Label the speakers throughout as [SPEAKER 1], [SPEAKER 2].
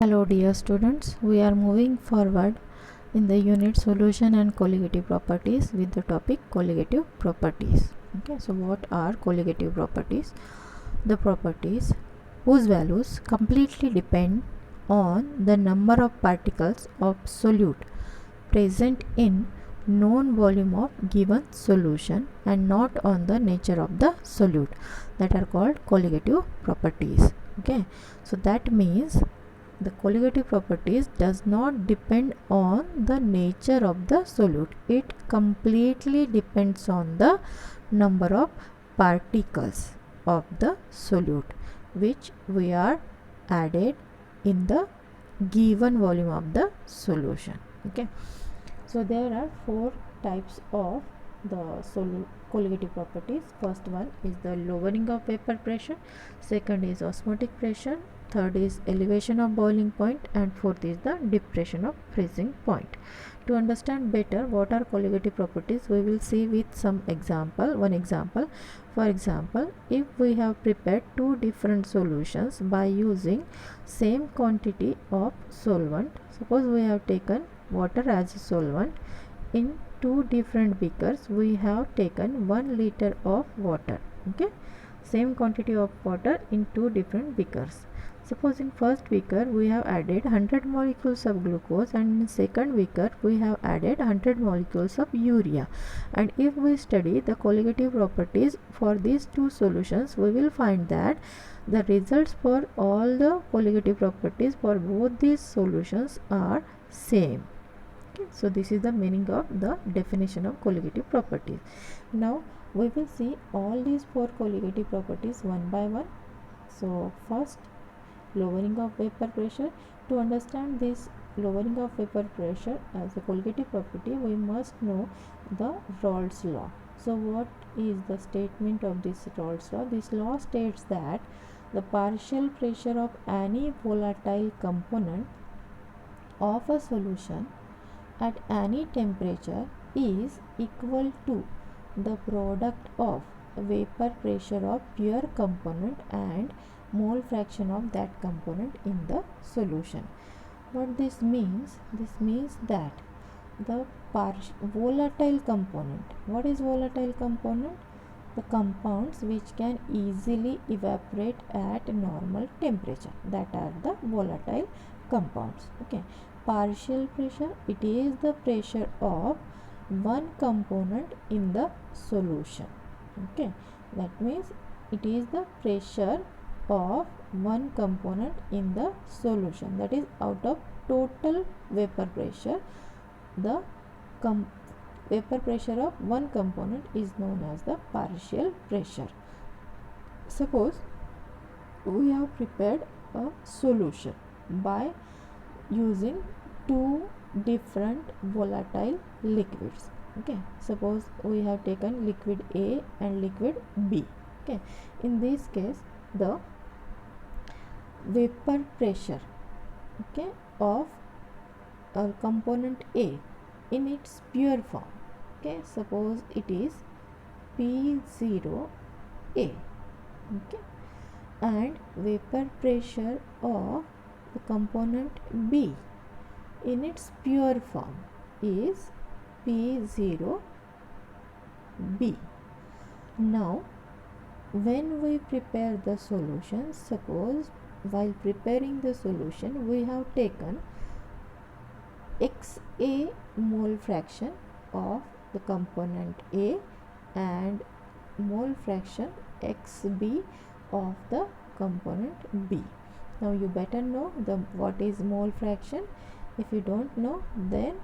[SPEAKER 1] Hello dear students, we are moving forward in the unit solution and colligative properties with the topic colligative properties. Okay, so what are colligative properties? The properties whose values completely depend on the number of particles of solute present in known volume of given solution and not on the nature of the solute, that are called colligative properties. Okay, so that means the colligative properties does not depend on the nature of the solute. It completely depends on the number of particles of the solute which we are added in the given volume of the solution. Okay, so there are four types of the colligative properties. First one is the lowering of vapor pressure, second is osmotic pressure, third is elevation of boiling point, and fourth is the depression of freezing point. To understand better what are colligative properties, we will see with some example. One example, for example, if we have prepared two different solutions by using same quantity of solvent, suppose we have taken water as a solvent. In two different beakers we have taken 1 liter of water. Okay, same quantity of water in two different beakers. Suppose in first beaker we have added 100 molecules of glucose, and in second beaker we have added 100 molecules of urea. And if we study the colligative properties for these two solutions, we will find that the results for all the colligative properties for both these solutions are same. Okay, so this is the meaning of the definition of colligative properties. Now we will see all these four colligative properties one by one. So first, lowering of vapor pressure. To understand this lowering of vapor pressure as a colligative property, we must know the Raoult's law. So what is the statement of this Raoult's law? This law states that the partial pressure of any volatile component of a solution at any temperature is equal to the product of vapor pressure of pure component and mole fraction of that component in the solution. What this means? This means that the volatile component. What is volatile component? The compounds which can easily evaporate at normal temperature, that are the volatile compounds. Okay, partial pressure, it is the pressure of one component in the solution. Okay, that means it is the pressure of one component in the solution, that is out of total vapor pressure, the vapor pressure of one component is known as the partial pressure. Suppose we have prepared a solution by using two different volatile liquids. Okay, suppose we have taken liquid A and liquid B. Okay, in this case the vapor pressure, okay, of component A in its pure form, okay, suppose it is P0A, okay, and vapor pressure of the component B in its pure form is P0B. Now when we prepare the solution, suppose while preparing the solution we have taken XA mole fraction of the component A and mole fraction XB of the component B. Now you better know what is mole fraction. If you don't know, then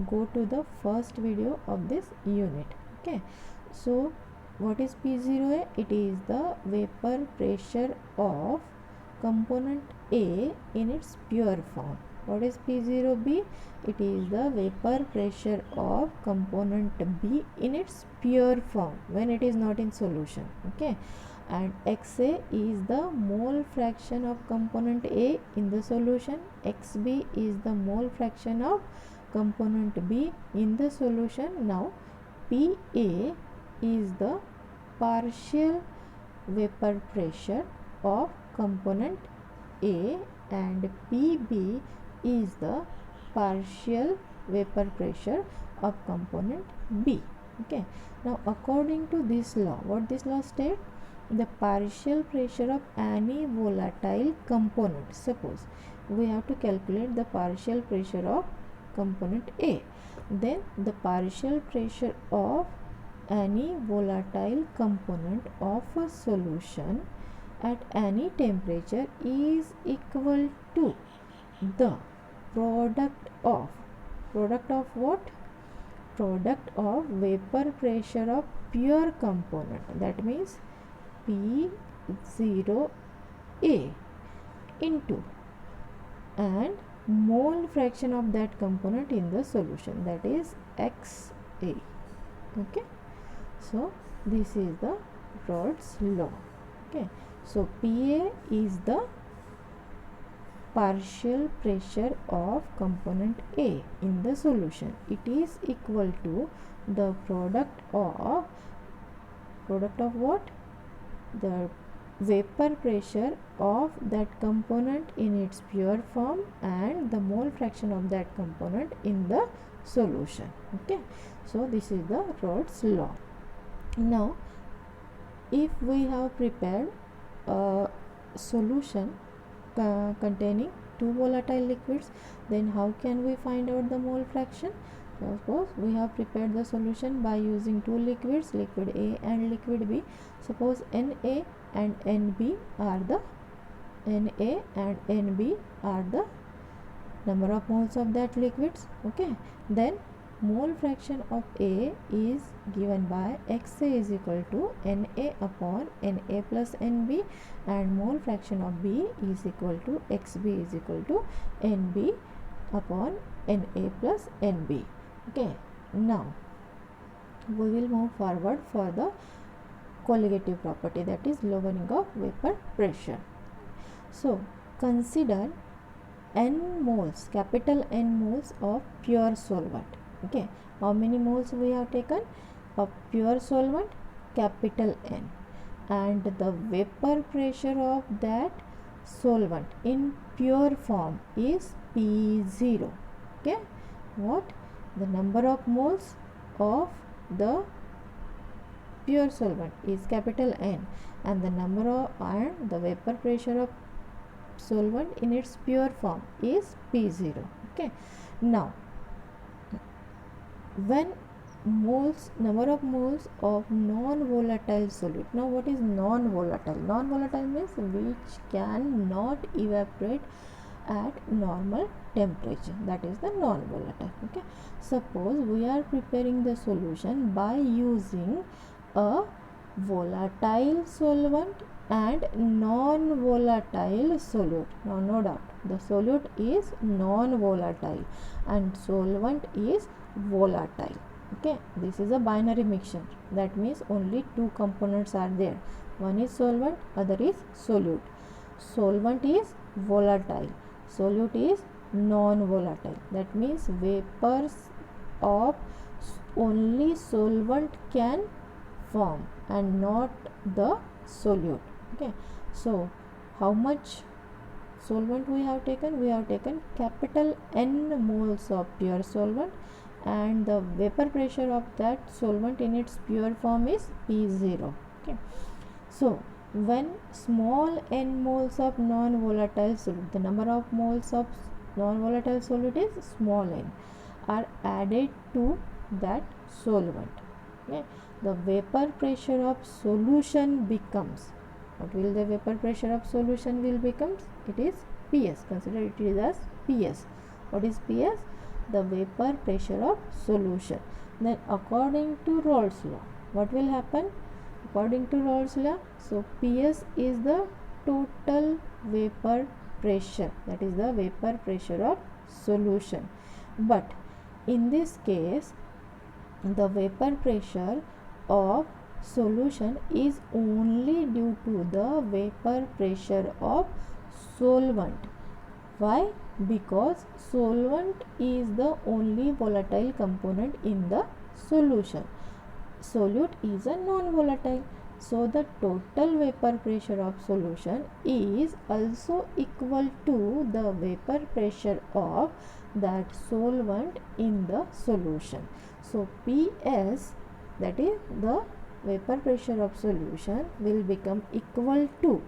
[SPEAKER 1] go to the first video of this unit. Okay, so what is P0A? It is the vapor pressure of component A in its pure form. What is P0B? It is the vapor pressure of component B in its pure form when it is not in solution. Okay, and XA is the mole fraction of component A in the solution. XB is the mole fraction of component B in the solution. Now PA is the partial vapor pressure of component A and PB is the partial vapor pressure of component B. Okay, now according to this law, what this law states, the partial pressure of any volatile component, suppose we have to calculate the partial pressure of component A, then the partial pressure of any volatile component of a solution at any temperature is equal to the product of what? Product of vapor pressure of pure component, that means P0A into and mole fraction of that component in the solution, that is XA. Okay, so this is the Rod's law. Okay, so PA is the partial pressure of component A in the solution. It is equal to the product of what? The vapor pressure of that component in its pure form and the mole fraction of that component in the solution. Okay, so this is the Rod's law. Now if we have prepared a solution containing two volatile liquids, then how can we find out the mole fraction? Suppose we have prepared the solution by using two liquids, liquid A and liquid B. Suppose Na and Nb are the number of moles of that liquids. Okay, then mole fraction of A is given by XA is equal to Na upon Na plus Nb, and mole fraction of B is equal to XB is equal to Nb upon Na plus Nb. Okay, now we will move forward for the colligative property, that is lowering of vapor pressure. So consider n moles, capital N moles of pure solvent. Okay, how many moles we have taken of pure solvent? Capital N, and the vapor pressure of that solvent in pure form is P0. Okay, what? The number of moles of the pure solvent is capital N, and the number of and the vapor pressure of solvent in its pure form is P0. Okay, now when number of moles of non-volatile solute. Now what is non-volatile? Non-volatile means which cannot evaporate at normal temperature, that is the non-volatile. Okay, suppose we are preparing the solution by using a volatile solvent and non-volatile solute. Now no doubt the solute is non-volatile and solvent is volatile. Okay, this is a binary mixture, that means only two components are there, one is solvent, other is solute. Solvent is volatile, solute is non-volatile, that means vapors of only solvent can form and not the solute. Okay, so how much solvent we have taken? We have taken capital N moles of pure solvent, and the vapor pressure of that solvent in its pure form is P0. Okay, so when small n moles of non-volatile solute, the number of moles of non-volatile solute is small n, are added to that solvent, okay, the vapor pressure of solution becomes, what will the vapor pressure of solution will becomes? It is PS. Consider it is as PS. What is PS? The vapor pressure of solution. Then according to Rolle's law, what will happen? According to Rolle's law, so PS is the total vapor pressure, that is the vapor pressure of solution. But in this case, the vapor pressure of solution is only due to the vapor pressure of solvent. Why? Because solvent is the only volatile component in the solution. Solute is a non-volatile. So the total vapor pressure of solution is also equal to the vapor pressure of that solvent in the solution. So PS, that is the vapor pressure of solution, will become equal to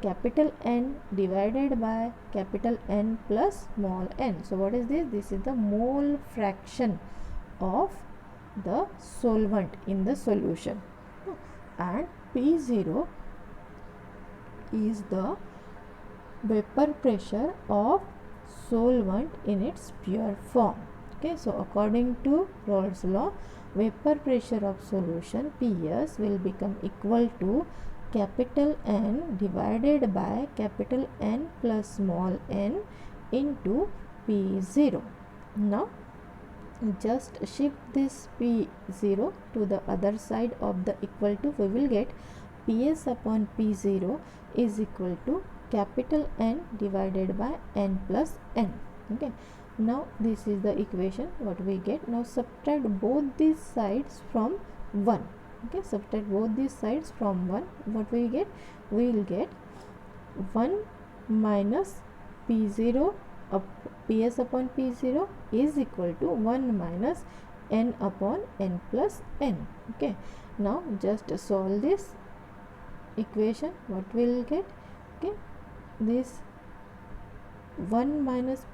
[SPEAKER 1] capital N divided by capital N plus small n. So what is this? This is the mole fraction of the solvent in the solution, and P0 is the vapor pressure of solvent in its pure form. Okay, so according to Raoult's law, vapor pressure of solution PS will become equal to capital N divided by capital N plus small n into P0. Now just shift this P0 to the other side of the equal to, we will get PS upon P0 is equal to capital N divided by n plus n. Okay, now this is the equation what we get. Now subtract both these sides from 1. Okay, subtract both these sides from 1. What we get? We will get 1 minus P0 up PS upon P0 is equal to 1 minus n upon n plus n. Okay, now just solve this equation. What we'll get? Okay, this 1 minus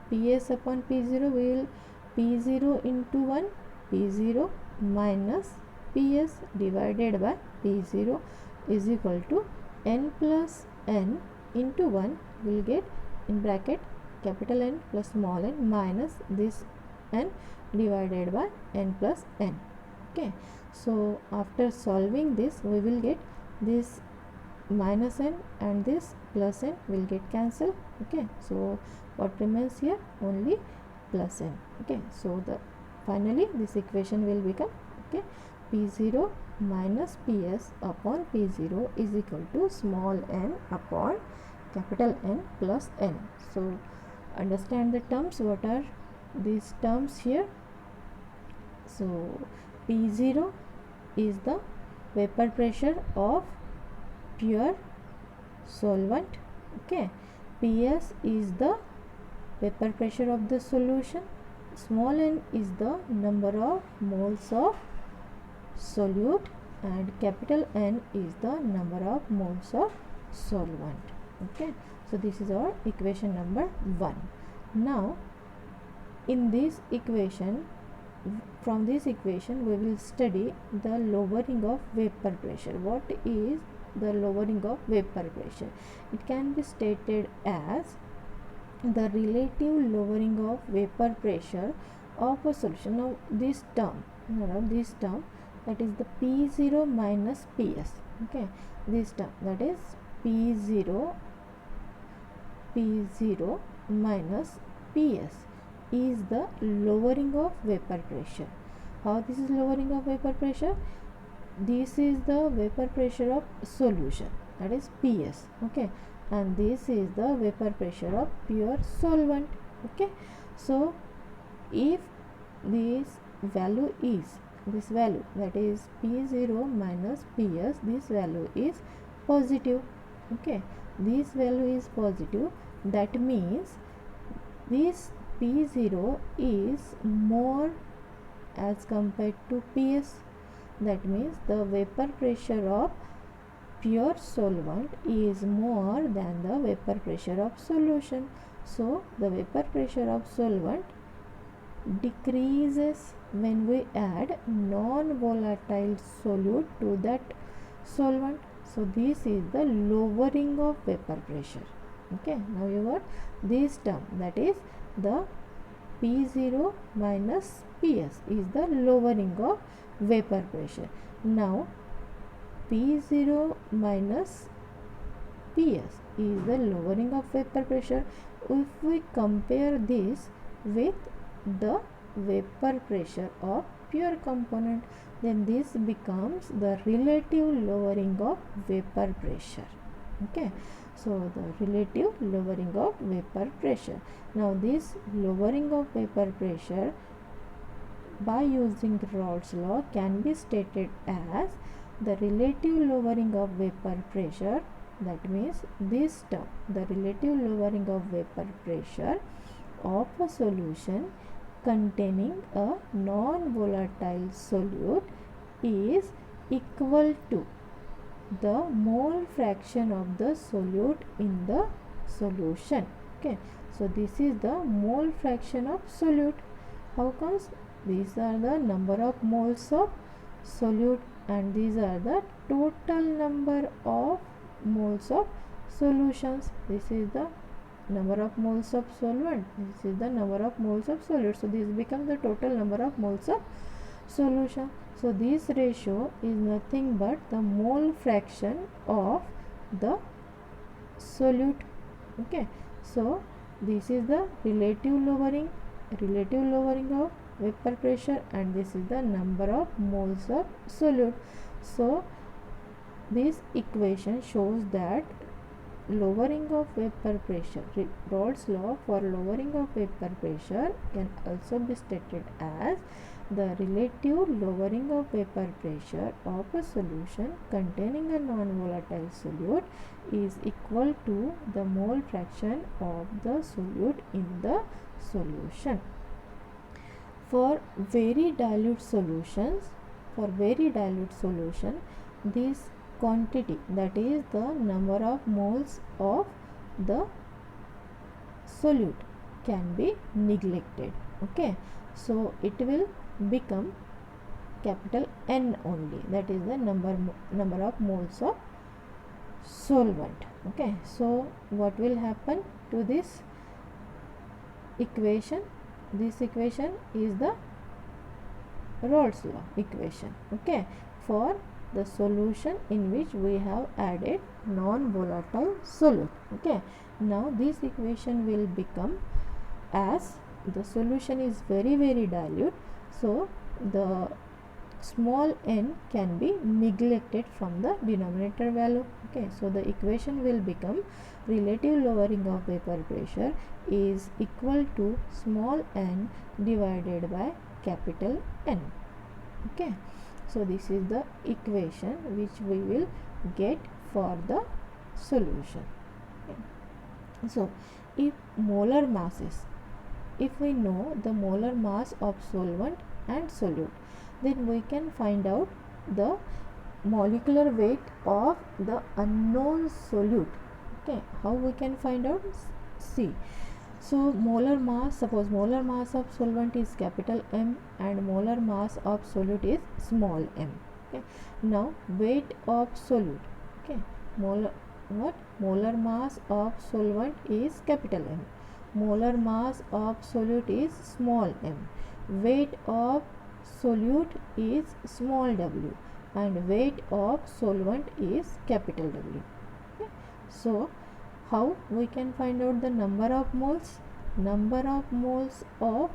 [SPEAKER 1] PS upon P0 will P0 into 1, P0 minus PS divided by P0 is equal to n plus n into 1, will get in bracket capital N plus small n minus this n divided by n plus n. Okay, so after solving this, we will get this minus n and this plus n will get cancelled. Okay, so what remains here? Only plus n. Okay, so the finally this equation will become, okay, P0 minus PS upon P0 is equal to small n upon capital N plus n. So understand the terms. What are these terms here? So P0 is the vapor pressure of pure solvent. Okay, PS is the vapor pressure of the solution. Small n is the number of moles of solute, and capital N is the number of moles of solvent. Okay, so this is our equation number 1. Now in this equation, from this equation we will study the lowering of vapor pressure. What is the lowering of vapor pressure? It can be stated as the relative lowering of vapor pressure of a solution. Now this term, that is the P0 minus PS. Okay, this term, that is P0 minus PS is the lowering of vapor pressure. How this is lowering of vapor pressure? This is the vapor pressure of solution, that is PS. Okay, and this is the vapor pressure of pure solvent. Okay, so if this value is that is P0 minus PS, this value is positive. Okay, this value is positive, that means this P0 is more as compared to PS. That means the vapor pressure of pure solvent is more than the vapor pressure of solution. So the vapor pressure of solvent decreases when we add non-volatile solute to that solvent. So this is the lowering of vapor pressure. Okay, now you got this term, that is the P0 minus PS is the lowering of vapor pressure. Now P0 minus PS is the lowering of vapor pressure. If we compare this with the vapor pressure of pure component, then this becomes the relative lowering of vapor pressure. Okay, so the relative lowering of vapor pressure. Now this lowering of vapor pressure by using Raoult's law can be stated as the relative lowering of vapor pressure, that means this term, the relative lowering of vapor pressure of a solution containing a non-volatile solute is equal to the mole fraction of the solute in the solution. Okay, so this is the mole fraction of solute. How comes? These are the number of moles of solute and these are the total number of moles of solutions. This is the number of moles of solvent, this is the number of moles of solute, so this becomes the total number of moles of solution. So this ratio is nothing but the mole fraction of the solute. Okay, so this is the relative lowering of vapor pressure and this is the number of moles of solute. So this equation shows that lowering of vapor pressure, Raoult's law for lowering of vapor pressure can also be stated as the relative lowering of vapor pressure of a solution containing a non-volatile solute is equal to the mole fraction of the solute in the solution. For very dilute solution, this quantity, that is the number of moles of the solute, can be neglected. Okay, so it will become capital N only, that is the number of moles of solvent. Okay, so what will happen to this equation? This equation is the Raoult's law equation. Okay, for the solution in which we have added non-volatile solute. Okay, now this equation will become, as the solution is very dilute, so the small n can be neglected from the denominator value. Okay, so the equation will become relative lowering of vapor pressure is equal to small n divided by capital N. Okay, so this is the equation which we will get for the solution. Okay. So if molar masses, if we know the molar mass of solvent and solute, then we can find out the molecular weight of the unknown solute. Okay, how we can find out? See, so molar mass, suppose molar mass of solvent is capital M and molar mass of solute is small m. Okay, now weight of solute. Okay, molar mass of solvent is capital M, molar mass of solute is small m, weight of solute is small w and weight of solvent is capital W. Okay. So how we can find out the number of moles? Number of moles of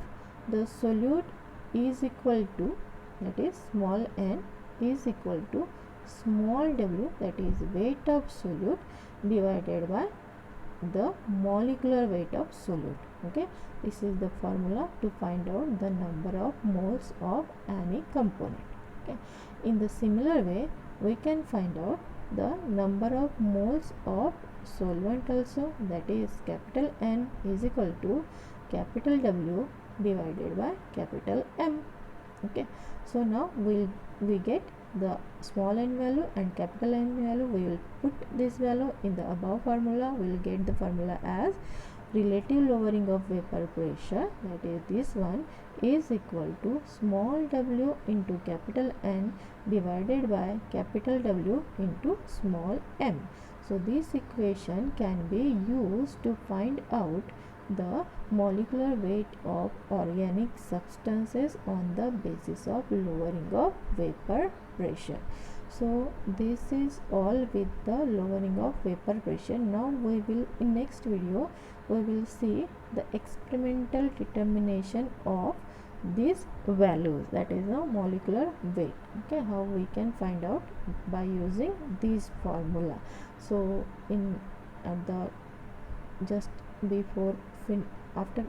[SPEAKER 1] the solute is equal to, that is small n is equal to small w, that is weight of solute, divided by the molecular weight of solute. Okay, this is the formula to find out the number of moles of any component. Okay, in the similar way we can find out the number of moles of solvent also, that is capital N is equal to capital W divided by capital M. Okay, so now we get the small n value and capital N value. We will put this value in the above formula. We will get the formula as relative lowering of vapor pressure, that is this one, is equal to small w into capital N divided by capital W into small m. So this equation can be used to find out the molecular weight of organic substances on the basis of lowering of vapor pressure. So this is all with the lowering of vapor pressure. Now we will, in next video we will see the experimental determination of these values, that is the molecular weight. Okay, how we can find out by using this formula. So in the just before after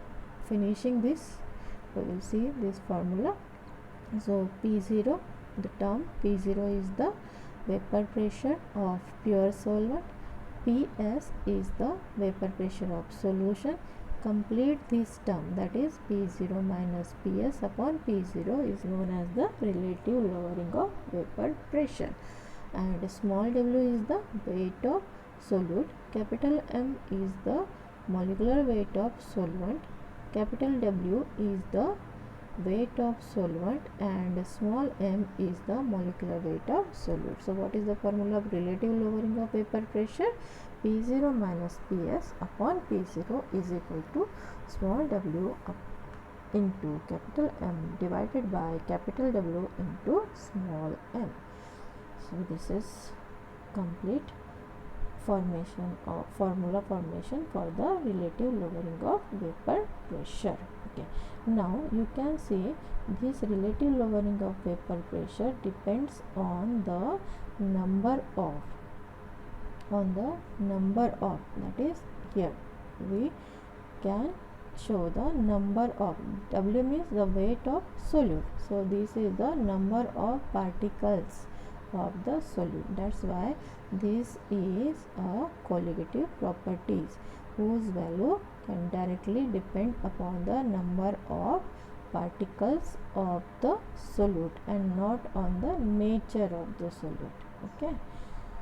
[SPEAKER 1] finishing this we will see this formula. So P0, the term P0 is the vapor pressure of pure solvent. Ps is the vapor pressure of solution. Complete this term, that is P0 minus Ps upon P0 is known as the relative lowering of vapor pressure. And small w is the weight of solute. Capital M is the molecular weight of solvent. Capital W is the weight of solvent, and small m is the molecular weight of solute. So what is the formula of relative lowering of vapor pressure? P0 minus Ps upon P0 is equal to small w into capital M divided by capital W into small m. So this is complete formation or formula formation for the relative lowering of vapor pressure. Okay, now you can say this relative lowering of vapor pressure depends on the number of that is here we can show the number of, W means the weight of solute, so this is the number of particles of the solute. That's why this is a colligative properties whose value can directly depend upon the number of particles of the solute and not on the nature of the solute. Okay.